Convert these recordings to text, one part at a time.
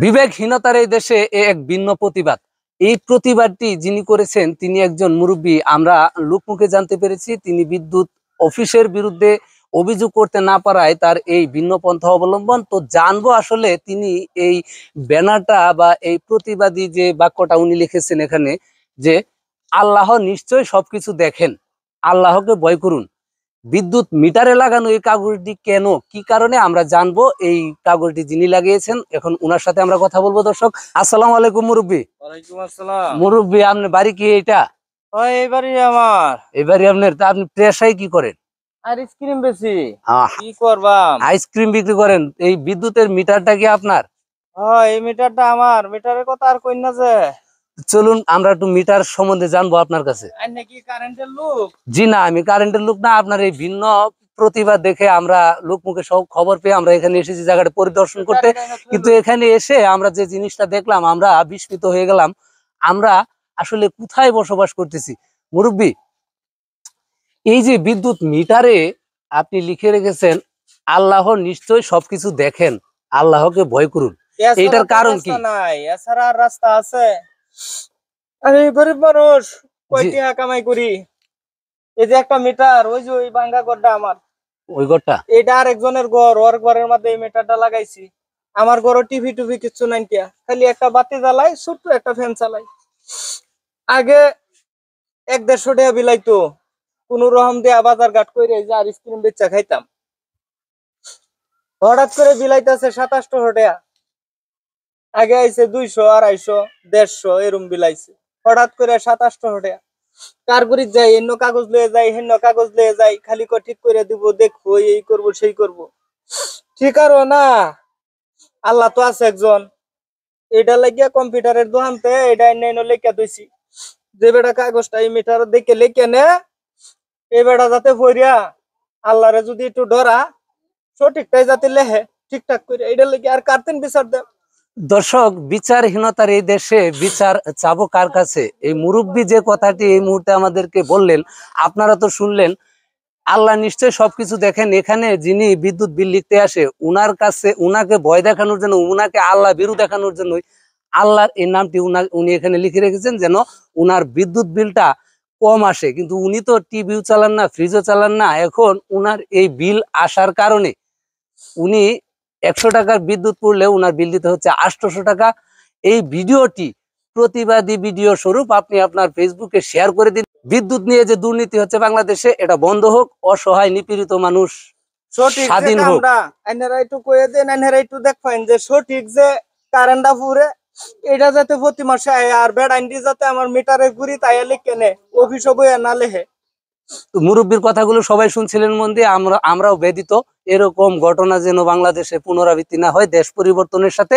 বিবেকহীনতার এই দেশে এক ভিন্ন প্রতিবাদ। এই প্রতিবাদটি যিনি করেছেন তিনি একজন মুরব্বী। আমরা লোকমুখে জানতে পেরেছি তিনি বিদ্যুৎ অফিসের বিরুদ্ধে অভিযোগ করতে না পারায় তার এই ভিন্ন পন্থা অবলম্বন। তো জানবো আসলে তিনি এই ব্যানারটা বা এই প্রতিবাদী যে বাক্যটা উনি লিখেছেন এখানে, যে আল্লাহ নিশ্চয় সবকিছু দেখেন, আল্লাহকে ভয় করুন। বিদ্যুৎ মিটারে লাগানো এই কাগজটি কেন, কি কারণে, আমরা জানবো। এই কাগজটি যিনি লাগিয়েছেন, এখন উনার সাথে আমরা কথা বলবো। দর্শক, আসসালামু আলাইকুম মুরব্বী। ওয়ালাইকুম আসসালাম। মুরব্বী, আপনার বাড়ি কি এইটা? এইবারই আমার এবারে আপনার, তা আপনি পেশায় কি করেন? আইসক্রিম বেশি। কি করবাম? আইসক্রিম বিক্রি করেন। এই বিদ্যুতের মিটারটা কি আপনার? এই মিটারটা আমার। মিটারের কথা আর কই না যে। চলুন আমরা একটু মিটার সম্বন্ধে জানবো আপনার কাছে। আপনি কি কারেন্টের লোক? জি না, আমি কারেন্টের লোক না। আপনার এই ভিন্ন প্রতিবাদ দেখে আমরা লোকমুখে সব খবর পেয়ে আমরা এখানে এসেছি জায়গাটা পরিদর্শন করতে। কিন্তু এখানে এসে আমরা যে জিনিসটা দেখলাম আমরা বিস্মিত হয়ে গেলাম। আমরা আসলে কোথায় বসবাস করতেছি? মুরব্বী, এই যে বিদ্যুৎ মিটারে আপনি লিখে রেখেছেন আল্লাহ নিশ্চয় সবকিছু দেখেন, আল্লাহকে ভয় করুন, এইটার কারণ কি? এছাড়া আর রাস্তা আছে? আমি গরিব মানুষ, কয় টাকা কামাই করি। এই যে একটা মিটার, ওই যে ওই ভাঙ্গা ঘরটা আমার, ওই ঘরটা এটা আরেকজনের ঘর, ওর ঘরের মধ্যে এই মিটারটা লাগাইছি। আমার ঘরে টিভি টুভি কিছু নাই, খালি একটা বাতি জ্বালাই, ছোট্ট একটা ফ্যান চালাই। আগে 1-150 টাকা বিলাইতো, কোন রকম দিয়া বাজার ঘাট করে যে আইসক্রিম বেচা খাইতাম। হঠাৎ করে বিলাইতেছে 2700 টাকা। আগে আইছে 200, 250, 150 এরম বিলাইছে। হঠাৎ করে 2700 টাকা। কারগুরি যাই, এন্ন কাগজ লয়ে যাই, হেন্ন কাগজ লয়ে যাই, খালি ঠিক করে দিব, দেখবো, এই করব সেই করব। ঠিক আরো না, আল্লাহ তো আছে একজন। এটা লাগিয়া কম্পিউটারের দোকানতে এটা এনে লেখা দিছি, যে বেটা কাগজটা এই মিটার দেখে লেখে নে, এই বেটা যাতে পড়িয়া আল্লাহরে যদি একটু ডরা, সঠিকটাই যাতে লেহে ঠিকঠাক করে, এটা লেগে আর কার্তেন বিচার দেয়। দর্শক, বিচারহীনতার এই দেশে বিচার চাবো কার কাছে? এই মুরব্বী যে কথাটি এই মুহূর্তে আমাদেরকে বললেন, আপনারা তো শুনলেন। আল্লাহ নিশ্চয় সবকিছু দেখেন। এখানে যিনি বিদ্যুৎ বিল লিখতে আসে, উনার কাছে উনাকে ভয় দেখানোর জন্য, উনাকে আল্লাহ বিরু দেখানোর জন্য আল্লাহর এই নামটি উনি এখানে লিখে রেখেছেন, যেন উনার বিদ্যুৎ বিলটা কম আসে। কিন্তু উনি তো টিভিও চালান না, ফ্রিজও চালান না। এখন উনার এই বিল আসার কারণে উনি 100 টাকার বিদ্যুৎ পড়লে উনার বিল দিতে হচ্ছে 800 টাকা। এই ভিডিওটি প্রতিবাদী ভিডিও স্বরূপ আপনি আপনার ফেসবুকে শেয়ার করে দিন। বিদ্যুৎ নিয়ে যে দুর্নীতি হচ্ছে বাংলাদেশে, এটা বন্ধ হোক। অসহায় নিপীড়িত মানুষ স্বাধীন হোক। এনারা একটু কয়ে দেন, এনারা একটু দেখবেন যে সঠিক যে কারেন্টটা পুরে, এটা যাতে প্রতি মাসে আয়, আর বেড আইনটি যাতে আমার মিটারে ঘুরি তাই লিখে নে, অফিসে বইয়া না লেহে। মুরব্বীর কথাগুলো সবাই শুনছিলেন মন দিয়ে। আমরাও ব্যথিত। এরকম ঘটনা যেন বাংলাদেশে পুনরাবৃত্তি না হয়। দেশ পরিবর্তনের সাথে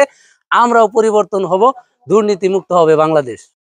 আমরাও পরিবর্তন হব, দুর্নীতি মুক্ত হবে বাংলাদেশ।